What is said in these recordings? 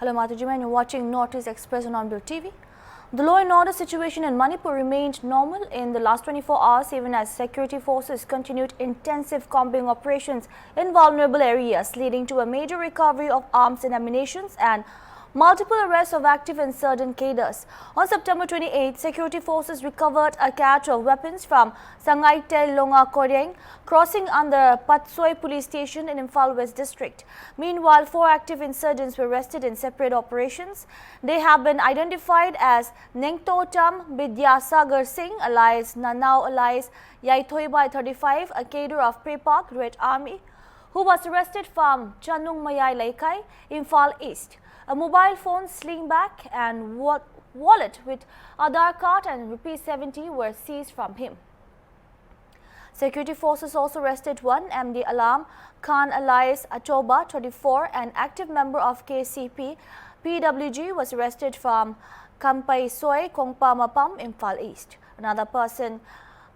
Hello Mataji, and you're watching Northeast Express on Onbill TV. The law and order situation in Manipur remained normal in the last 24 hours even as security forces continued intensive combing operations in vulnerable areas, leading to a major recovery of arms and ammunition and multiple arrests of active insurgent cadres. On September 28, security forces recovered a cache of weapons from Sangaitel Longa Koreng, crossing under Patsoi police station in Imphal West district. Meanwhile, 4 active insurgents were arrested in separate operations. They have been identified as Nengtotam Bidyasagar Singh, alias Nanao, alias Yaithoibai 35, a cadre of Prepak Red Army, who was arrested from Chanung Mayai Laikai, Imphal East. A mobile phone, sling bag and wallet with Aadhaar card and Rs70 were seized from him. Security forces also arrested one MD Alam Khan alias Achoba 24, an active member of KCP. PWG was arrested from Kampai Soy, Kongpa Mapam, Imphal East. Another person,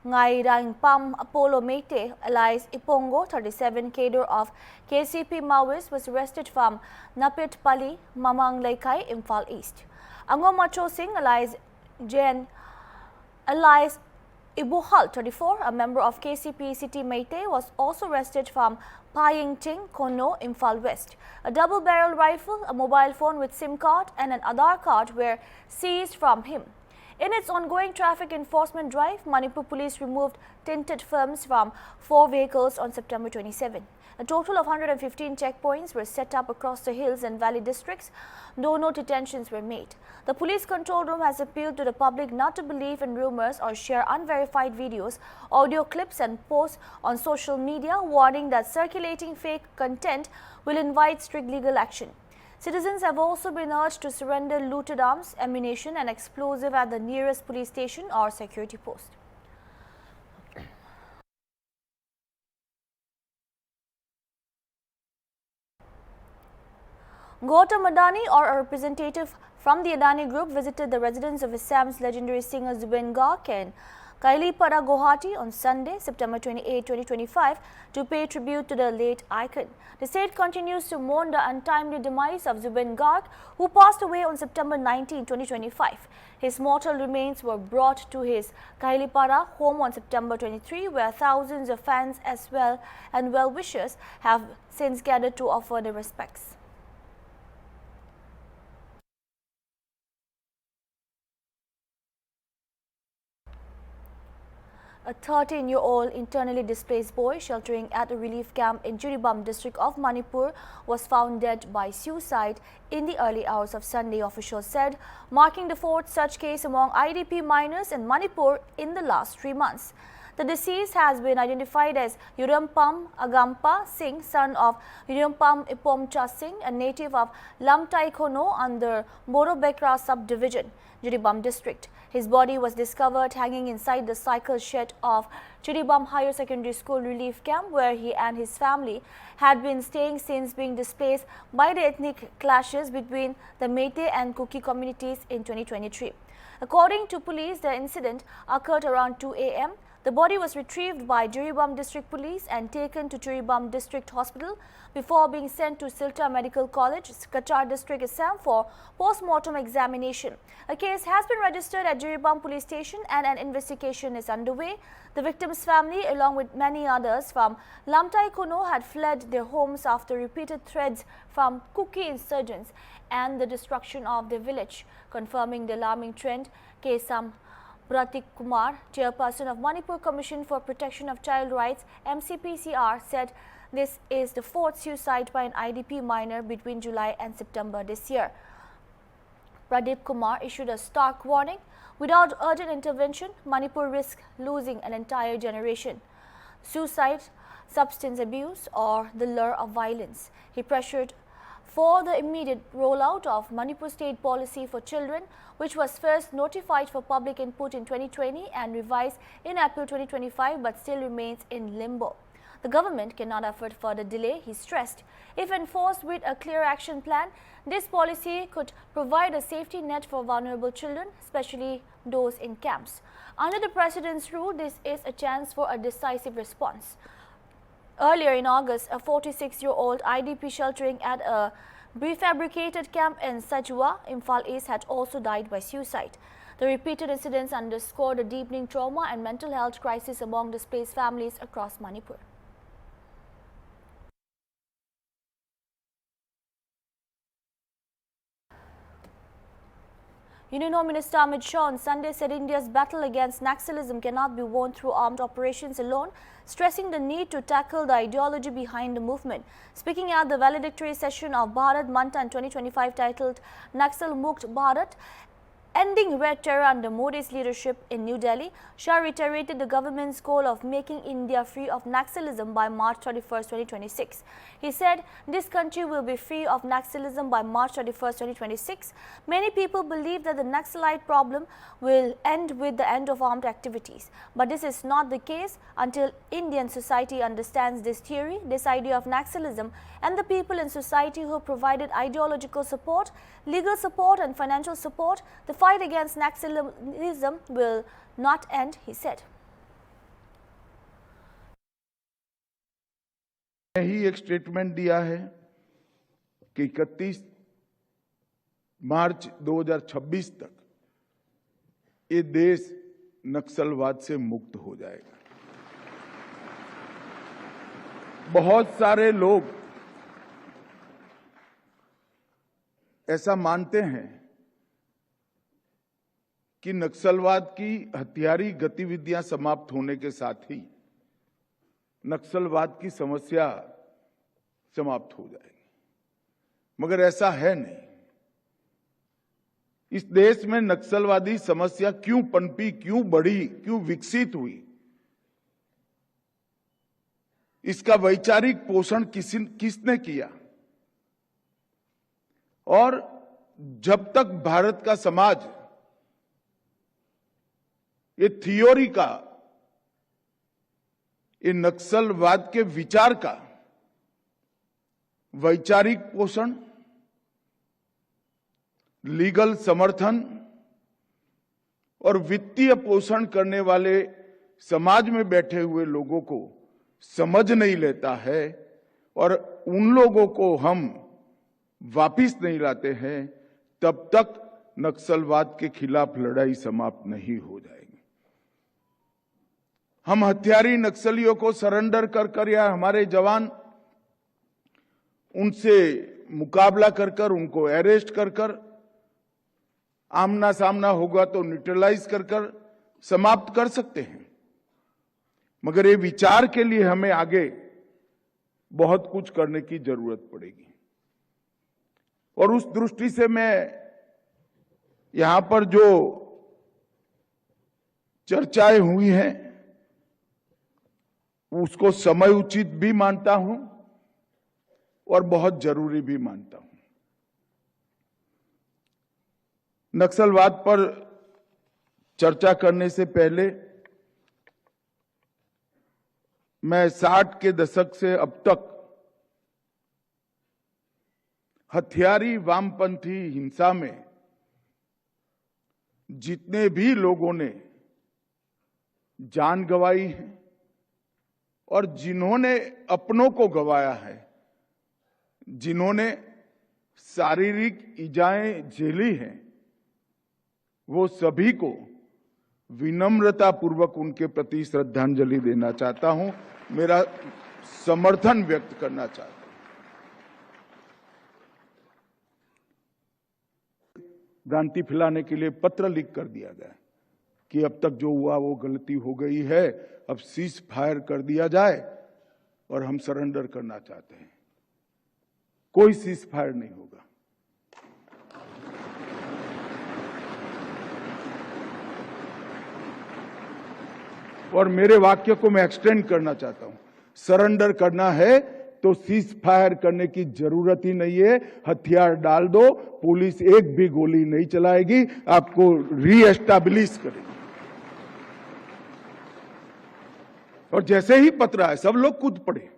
Ngai Rang Pam Apollo Meite, alias Ipongo, 37, cadre of KCP Maoist, was arrested from Napit Pali, Mamang Laikai, Imphal East. Ango Macho Singh, alias Jen, alias Ibuhal, 34, a member of KCP City Meite, was also arrested from Paying Ting, Kono, Imphal West. A double-barrel rifle, a mobile phone with SIM card and an Aadhaar card were seized from him. In its ongoing traffic enforcement drive, Manipur Police removed tinted films from 4 vehicles on September 27. A total of 115 checkpoints were set up across the hills and valley districts, though no detentions were made. The police control room has appealed to the public not to believe in rumors or share unverified videos, audio clips and posts on social media, warning that circulating fake content will invite strict legal action. Citizens have also been urged to surrender looted arms, ammunition and explosive at the nearest police station or security post. Gautam Adani, or a representative from the Adani Group, visited the residence of Assam's legendary singer Zubin Garg in Kailipara, Guwahati on Sunday, September 28, 2025, to pay tribute to the late icon. The state continues to mourn the untimely demise of Zubin Garg, who passed away on September 19, 2025. His mortal remains were brought to his Kailipara home on September 23, where thousands of fans as well and well-wishers have since gathered to offer their respects. A 13-year-old internally displaced boy sheltering at a relief camp in Jiribam district of Manipur was found dead by suicide in the early hours of Sunday, officials said, marking the 4th such case among IDP minors in Manipur in the last 3 months. The deceased has been identified as Yurampam Agampa Singh, son of Yurampam Ipomcha Singh, a native of Lamtai Kono under Borobekra subdivision, Jiribam district. His body was discovered hanging inside the cycle shed of Jiribam Higher Secondary School relief camp, where he and his family had been staying since being displaced by the ethnic clashes between the Meitei and Kuki communities in 2023. According to police, the incident occurred around 2 a.m. The body was retrieved by Jiribam District Police and taken to Jiribam District Hospital before being sent to Silta Medical College, Kachar District, Assam for post-mortem examination. A case has been registered at Jiribam Police Station and an investigation is underway. The victim's family, along with many others from Lamtai Kono, had fled their homes after repeated threats from Kuki insurgents and the destruction of their village. Confirming the alarming trend, Kesam Pratik Kumar, chairperson of Manipur Commission for Protection of Child Rights (MCPCR), said this is the 4th suicide by an IDP minor between July and September this year. Pradeep Kumar issued a stark warning: without urgent intervention, Manipur risks losing an entire generation. Suicide, substance abuse, or the lure of violence. He pressured for the immediate rollout of Manipur State Policy for Children, which was first notified for public input in 2020 and revised in April 2025 but still remains in limbo. The government cannot afford further delay, he stressed. If enforced with a clear action plan, this policy could provide a safety net for vulnerable children, especially those in camps. Under the President's rule, this is a chance for a decisive response. Earlier in August, a 46-year-old IDP sheltering at a prefabricated camp in Sajua, Imphal East had also died by suicide. The repeated incidents underscored a deepening trauma and mental health crisis among displaced families across Manipur. Union Home Minister Amit Shah on Sunday said India's battle against Naxalism cannot be won through armed operations alone, stressing the need to tackle the ideology behind the movement. Speaking at the valedictory session of Bharat Manthan 2025 titled Naxal Mukt Bharat, Ending Red Terror under Modi's leadership in New Delhi, Shah reiterated the government's goal of making India free of Naxalism by March 31, 2026. He said this country will be free of Naxalism by March 31, 2026. Many people believe that the Naxalite problem will end with the end of armed activities. But this is not the case until Indian society understands this theory, this idea of Naxalism, and the people in society who provided ideological support, legal support and financial support. The fight against Naxalism will not end, he said. ही एक statement दिया है कि 31 मार्च 2026 तक ये देश नक्सलवाद से मुक्त हो जाएगा। बहुत सारे लोग ऐसा मानते हैं कि नक्सलवाद की हथियारी गतिविधियां समाप्त होने के साथ ही नक्सलवाद की समस्या समाप्त हो जाएगी, मगर ऐसा है नहीं। इस देश में नक्सलवादी समस्या क्यों पनपी, क्यों बढ़ी, क्यों विकसित हुई, इसका वैचारिक पोषण किसने किया? और जब तक भारत का समाज ये थियोरी का, ये नक्सलवाद के विचार का वैचारिक पोषण, लीगल समर्थन और वित्तीय पोषण करने वाले समाज में बैठे हुए लोगों को समझ नहीं लेता है और उन लोगों को हम वापिस नहीं लाते हैं, तब तक नक्सलवाद के खिलाफ लड़ाई समाप्त नहीं हो जाएगी। हम हथियारी नक्सलियों को सरेंडर कर या हमारे जवान उनसे मुकाबला कर उनको अरेस्ट कर आमना सामना होगा तो न्यूट्रलाइज कर समाप्त कर सकते हैं, मगर ये विचार के लिए हमें आगे बहुत कुछ करने की जरूरत पड़ेगी। और उस दृष्टि से मैं यहां पर जो चर्चाएं हुई हैं उसको समय उचित भी मानता हूं और बहुत जरूरी भी मानता हूं। नक्सलवाद पर चर्चा करने से पहले मैं 60 के दशक से अब तक हथियारी वामपंथी हिंसा में जितने भी लोगों ने जान गंवाई है और जिन्होंने अपनों को गंवाया है, जिन्होंने शारीरिक इजाएं झेली हैं, वो सभी को विनम्रता पूर्वक उनके प्रति श्रद्धांजलि देना चाहता हूं, मेरा समर्थन व्यक्त करना चाहता हूं। भ्रांति फैलाने के लिए पत्र लिख कर दिया गया कि अब तक जो हुआ वो गलती हो गई है, अब सीज फायर कर दिया जाए और हम सरेंडर करना चाहते हैं। कोई सीज फायर नहीं होगा। और मेरे वाक्य को मैं एक्सटेंड करना चाहता हूं, सरेंडर करना है तो सीज फायर करने की जरूरत ही नहीं है, हथियार डाल दो, पुलिस एक भी गोली नहीं चलाएगी, आपको रीएस्टैब्लिश करेगी। और जैसे ही पत्र आए सब लोग कूद पड़े।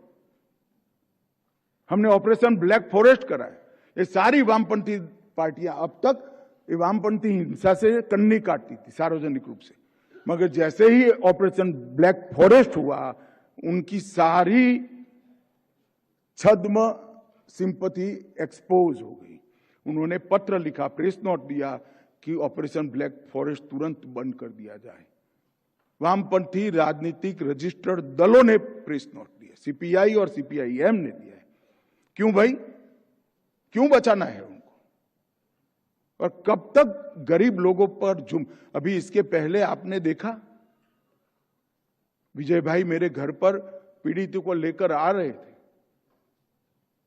हमने ऑपरेशन ब्लैक फॉरेस्ट करा है। ये सारी वामपंथी पार्टियां अब तक ये वामपंथी हिंसा से कन्नी काटती थी सार्वजनिक रूप से, मगर जैसे ही ऑपरेशन ब्लैक फॉरेस्ट हुआ, उनकी सारी छद्म सिंपथी एक्सपोज हो गई। उन्होंने पत्र लिखा, प्रेस नोट दिया कि ऑपरेशन ब्लैक फॉरेस्ट तुरंत बंद कर दिया जाए। वामपंथी राजनीतिक रजिस्टर्ड दलों ने प्रेस नोट दिया, सीपीआई और सीपीआईएम ने दिया है। क्यों भाई, क्यों बचाना है उनको? और कब तक गरीब लोगों पर अभी इसके पहले आपने देखा, विजय भाई मेरे घर पर पीड़ितों को लेकर आ रहे थे,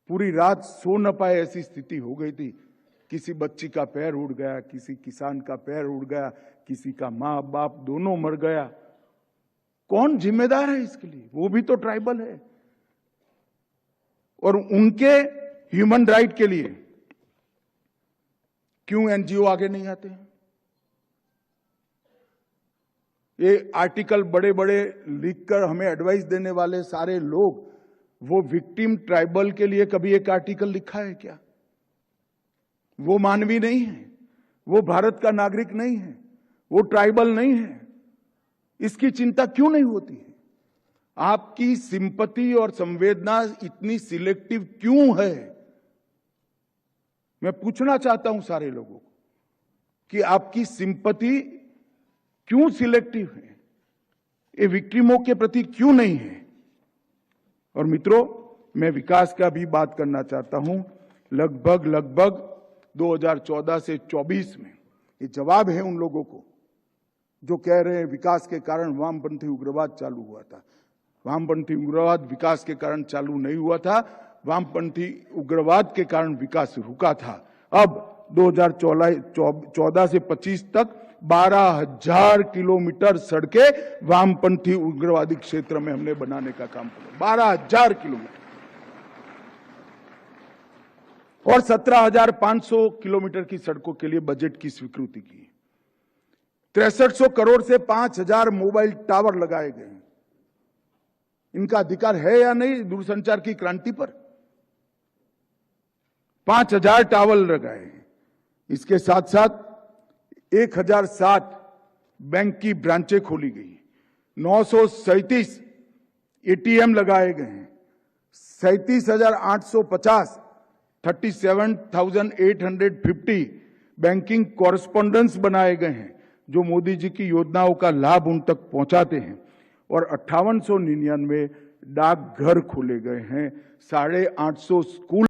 पूरी रात सो न पाए ऐसी स्थिति हो गई थी। किसी बच्ची का पैर उड़ गया, किसी किसान का पैर उड़ गया, किसी का माँ बाप दोनों मर गया। कौन जिम्मेदार है इसके लिए? वो भी तो ट्राइबल है। और उनके ह्यूमन राइट के लिए क्यों एनजीओ आगे नहीं आते हैं? ये आर्टिकल बड़े बड़े लिखकर हमें एडवाइस देने वाले सारे लोग, वो विक्टिम ट्राइबल के लिए कभी एक आर्टिकल लिखा है क्या? वो मानवीय नहीं है, वो भारत का नागरिक नहीं है, वो ट्राइबल नहीं है। इसकी चिंता क्यों नहीं होती है? आपकी सिंपैथी और संवेदना इतनी सिलेक्टिव क्यों है? मैं पूछना चाहता हूं सारे लोगों को कि आपकी सिंपैथी क्यों सिलेक्टिव है? ये विक्टिमों के प्रति क्यों नहीं है? और मित्रों, मैं विकास का भी बात करना चाहता हूं। लगभग 2014 से 24 में ये जवाब है उन लोगों को जो कह रहे हैं विकास के कारण वामपंथी उग्रवाद चालू हुआ था। वामपंथी उग्रवाद विकास के कारण चालू नहीं हुआ था, वामपंथी उग्रवाद के कारण विकास रुका था। अब 2014 से 25 तक 12,000 किलोमीटर सड़कें वामपंथी उग्रवादी क्षेत्र में हमने बनाने का काम किया। 12,000 किलोमीटर और 17,500 किलोमीटर की सड़कों के लिए बजट की स्वीकृति की। 6300 करोड़ से 5,000 मोबाइल टावर लगाए गए। इनका अधिकार है या नहीं दूरसंचार की क्रांति पर? 5,000 टावर लगाए। इसके साथ साथ 1,007 बैंक की ब्रांचें खोली गई, 937 एटीएम लगाए गए हैं, 37,850 37,850 बैंकिंग कॉरेस्पॉन्डेंस बनाए गए हैं जो मोदी जी की योजनाओं का लाभ उन तक पहुंचाते हैं, और 5899 डाकघर खोले गए हैं, 850 school.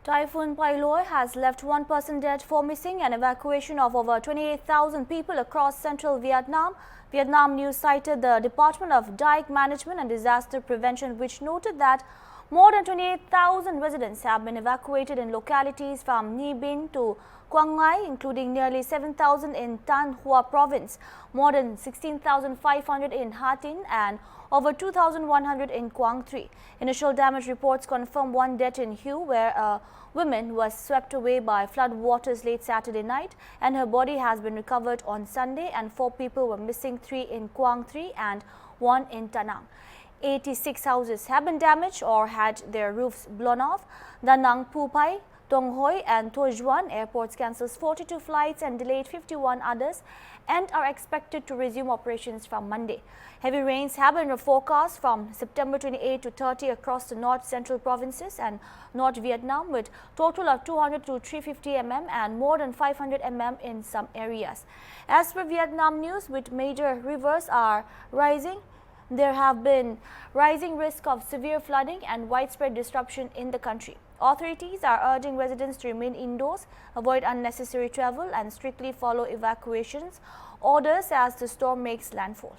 Typhoon Pailoi has left one person dead, 4 missing, and evacuation of over 28,000 people across central Vietnam. Vietnam News cited the Department of Dike Management and Disaster Prevention, which noted that more than 28,000 residents have been evacuated in localities from Nhi Binh to Quang Ngai, including nearly 7,000 in Tan Hoa Province, more than 16,500 in Ha Tin, and over 2,100 in Quang Tri. Initial damage reports confirm one death in Hue, where a woman was swept away by flood waters late Saturday night, and her body has been recovered on Sunday, and 4 people were missing, 3 in Quang Tri and 1 in Tanang. 86 houses have been damaged or had their roofs blown off. Da Nang Phu Pai, Tong Hoi and Toi Juan airports cancels 42 flights and delayed 51 others and are expected to resume operations from Monday. Heavy rains have been forecast from September 28 to 30 across the north central provinces and North Vietnam, with total of 200 to 350 mm and more than 500 mm in some areas. As per Vietnam News, with major rivers are rising, there have been rising risk of severe flooding and widespread disruption in the country. Authorities are urging residents to remain indoors, avoid unnecessary travel and strictly follow evacuations orders as the storm makes landfall.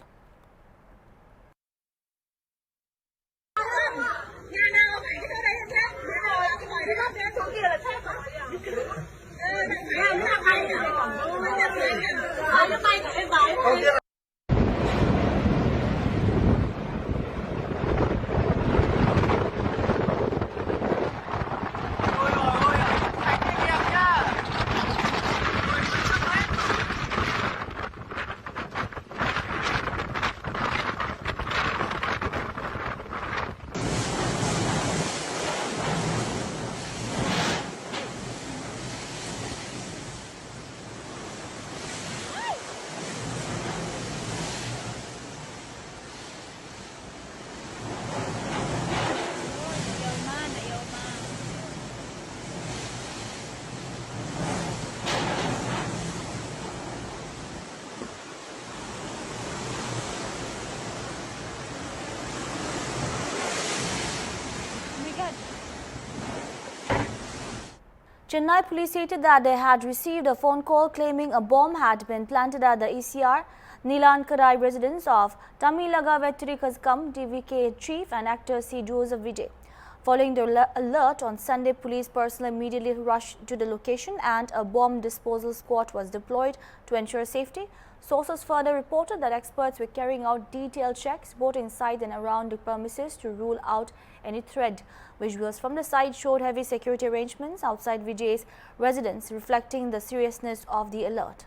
Chennai police stated that they had received a phone call claiming a bomb had been planted at the ECR Nilankarai residence of Tamilaga Vettirikazham DVK chief and actor C. Joseph Vijay. Following the alert on Sunday, police personnel immediately rushed to the location and a bomb disposal squad was deployed to ensure safety. Sources further reported that experts were carrying out detailed checks both inside and around the premises to rule out any threat. Visuals from the site showed heavy security arrangements outside Vijay's residence, reflecting the seriousness of the alert.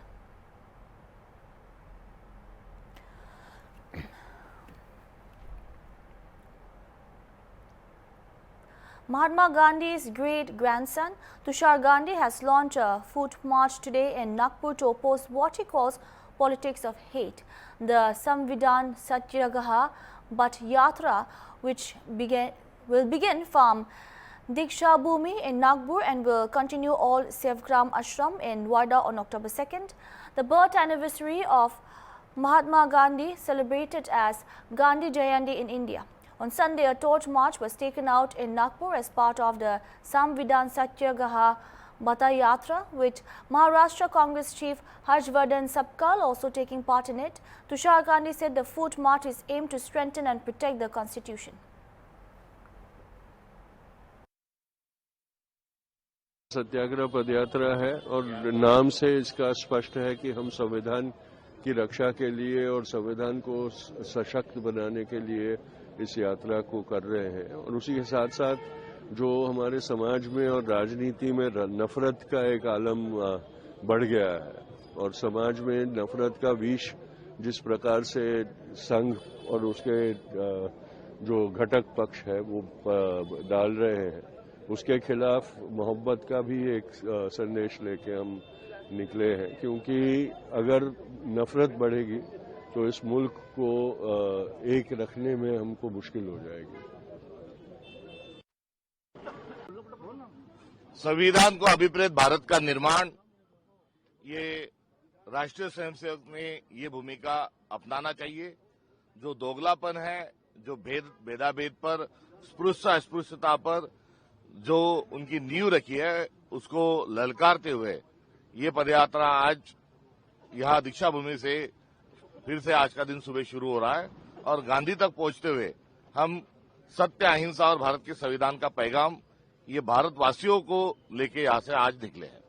Mahatma Gandhi's great-grandson, Tushar Gandhi, has launched a foot march today in Nagpur to oppose what he calls politics of hate. The Samvidhan Satyagraha But Yatra, which will begin from Diksha Bhumi in Nagpur and will continue all Sevgram Ashram in Wada on October 2nd. The birth anniversary of Mahatma Gandhi celebrated as Gandhi Jayanti in India. On Sunday, a torch march was taken out in Nagpur as part of the Samvidhan Satyagraha Bata Yatra, with Maharashtra Congress chief Harshvardhan Sabkal also taking part in it. Tushar Gandhi said the foot march is aimed to strengthen and protect the constitution. सत्याग्रह पदयात्रा है और नाम से इसका स्पष्ट है कि हम संविधान की रक्षा के लिए और संविधान को सशक्त बनाने के लिए इस यात्रा को कर रहे हैं और उसी के साथ साथ जो हमारे समाज में और राजनीति में नफरत का एक आलम बढ़ गया है और समाज में नफरत का विष जिस प्रकार से संघ और उसके जो घटक पक्ष है वो डाल रहे हैं उसके खिलाफ मोहब्बत का भी एक संदेश लेके हम निकले हैं क्योंकि अगर नफरत बढ़ेगी तो इस मुल्क को एक रखने में हमको मुश्किल हो जाएगी। संविधान को अभिप्रेत भारत का निर्माण, ये राष्ट्रीय स्वयंसेवक ने ये भूमिका अपनाना चाहिए। जो दोगलापन है, जो भेदाभेद पर, स्पृश्य अस्पृश्यता पर जो उनकी नींव रखी है उसको ललकारते हुए ये पदयात्रा आज यहाँ दीक्षा भूमि से फिर से आज का दिन सुबह शुरू हो रहा है और गांधी तक पहुंचते हुए हम सत्य, अहिंसा और भारत के संविधान का पैगाम ये भारतवासियों को लेके यहाँ से आज निकले हैं।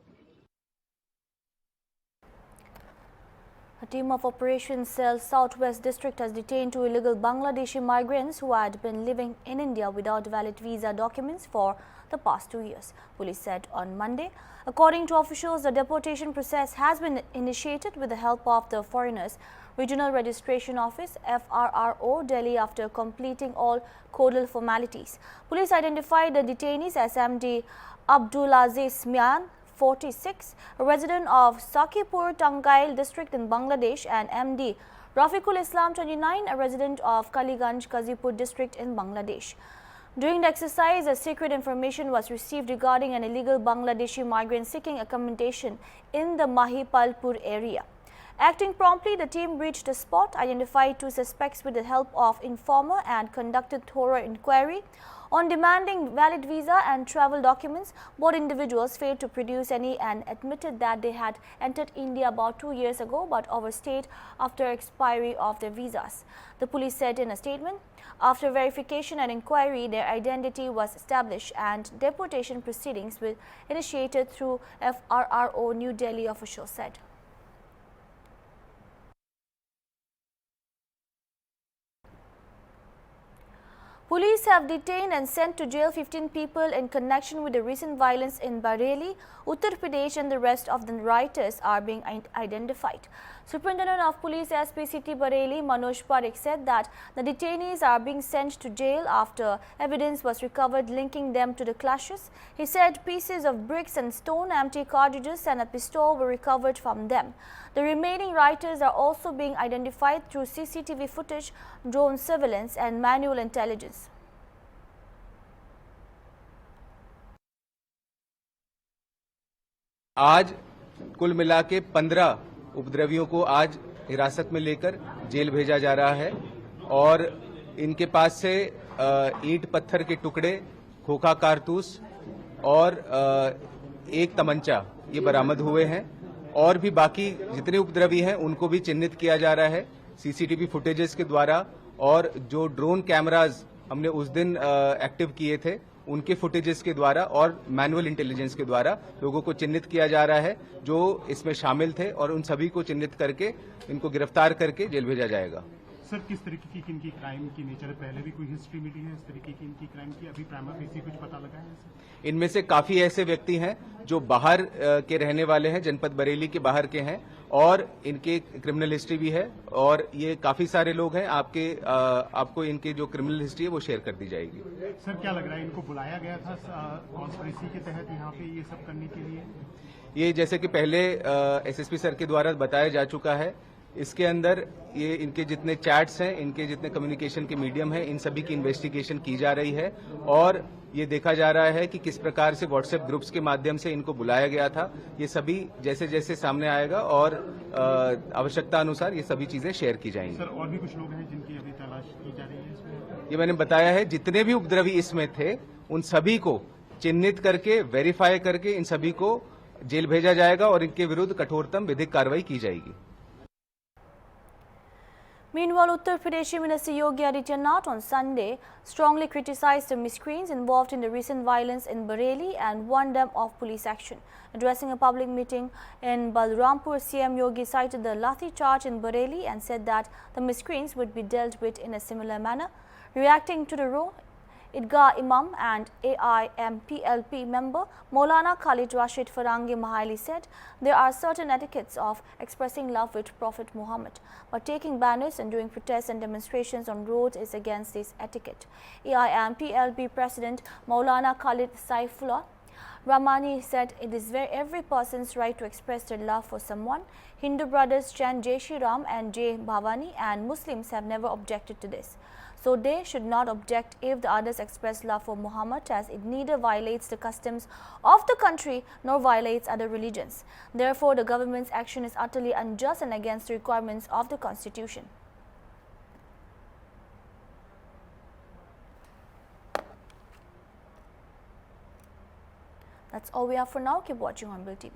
A team of Operation Cell Southwest District has detained two illegal Bangladeshi migrants who had been living in India without valid visa documents for the past 2 years, police said on Monday. According to officials, the deportation process has been initiated with the help of the Foreigners Regional Registration Office FRRO Delhi after completing all codal formalities. Police identified the detainees as MD Abdulaziz Mian, 46, a resident of Sakipur Tangail district in Bangladesh, and MD Rafiqul Islam, 29, a resident of Kaliganj Kazipur district in Bangladesh. During the exercise, a secret information was received regarding an illegal Bangladeshi migrant seeking accommodation in the Mahipalpur area. Acting promptly, the team reached the spot, identified two suspects with the help of informer and conducted thorough inquiry. On demanding valid visa and travel documents, both individuals failed to produce any and admitted that they had entered India about 2 years ago but overstayed after expiry of their visas. The police said in a statement, after verification and inquiry, their identity was established and deportation proceedings were initiated through FRRO, New Delhi officials said. Police have detained and sent to jail 15 people in connection with the recent violence in Bareilly, Uttar Pradesh, and the rest of the rioters are being identified. Superintendent of Police SP City Bareilly, Manoj Parekh, said that the detainees are being sent to jail after evidence was recovered linking them to the clashes. He said pieces of bricks and stone, empty cartridges and a pistol were recovered from them. The remaining rioters are also being identified through CCTV footage, drone surveillance and manual intelligence. आज कुल मिला के 15 उपद्रवियों को आज हिरासत में लेकर जेल भेजा जा रहा है और इनके पास से ईंट पत्थर के टुकड़े, खोखा कारतूस और एक तमंचा ये बरामद हुए हैं और भी बाकी जितने उपद्रवी हैं उनको भी चिन्हित किया जा रहा है सीसीटीवी फुटेजेस के द्वारा, और जो ड्रोन कैमराज हमने उस दिन एक्टिव किए थे उनके फुटेजेस के द्वारा और मैनुअल इंटेलिजेंस के द्वारा लोगों को चिन्हित किया जा रहा है जो इसमें शामिल थे, और उन सभी को चिन्हित करके इनको गिरफ्तार करके जेल भेजा जाएगा। सर, किस तरीके की इनकी क्राइम की नेचर है? पहले भी कोई हिस्ट्री मिली है इस तरीके की इनकी क्राइम की? अभी प्राइमा फेसी कुछ पता लगा है? इनमें से काफी ऐसे व्यक्ति हैं जो बाहर के रहने वाले हैं, जनपद बरेली के बाहर के हैं, और इनके क्रिमिनल हिस्ट्री भी है, और ये काफी सारे लोग हैं। आपको इनकी जो क्रिमिनल हिस्ट्री है वो शेयर कर दी जाएगी। सर, क्या लग रहा है इनको बुलाया गया था कॉन्स्पिरेसी के तहत यहाँ पे ये सब करने के लिए? ये जैसे कि पहले एसएसपी सर के द्वारा बताया जा चुका है, इसके अंदर ये इनके जितने चैट्स हैं, इनके जितने कम्युनिकेशन के मीडियम हैं, इन सभी की इन्वेस्टिगेशन की जा रही है, और ये देखा जा रहा है कि किस प्रकार से व्हाट्सएप ग्रुप्स के माध्यम से इनको बुलाया गया था। ये सभी जैसे जैसे सामने आएगा और आवश्यकता अनुसार ये सभी चीजें शेयर की जाएंगी। सर, और भी कुछ लोग हैं जिनकी अभी तलाश की जा रही है इसमें? ये मैंने बताया है, जितने भी उपद्रवी इसमें थे उन सभी को चिन्हित करके वेरीफाई करके इन सभी को जेल भेजा जाएगा और इनके विरुद्ध कठोरतम विधिक कार्रवाई की जाएगी। Meanwhile, Uttar Pradesh Minister Yogi Adityanath on Sunday strongly criticized the miscreants involved in the recent violence in Bareilly and warned them of police action. Addressing a public meeting in Balrampur, CM Yogi cited the Lathi charge in Bareilly and said that the miscreants would be dealt with in a similar manner. Reacting to the row, Idgah Imam and AIMPLP member Maulana Khalid Rashid Farangi Mahaili said there are certain etiquettes of expressing love with Prophet Muhammad, but taking banners and doing protests and demonstrations on roads is against this etiquette. AIMPLP President Maulana Khalid Saifullah Ramani said it is every person's right to express their love for someone. Hindu brothers chant Jai Shri Ram and Jai Bhavani, and Muslims have never objected to this. So they should not object if the others express love for Muhammad, as it neither violates the customs of the country nor violates other religions. Therefore, the government's action is utterly unjust and against the requirements of the Constitution. That's all we have for now. Keep watching Hornbill TV.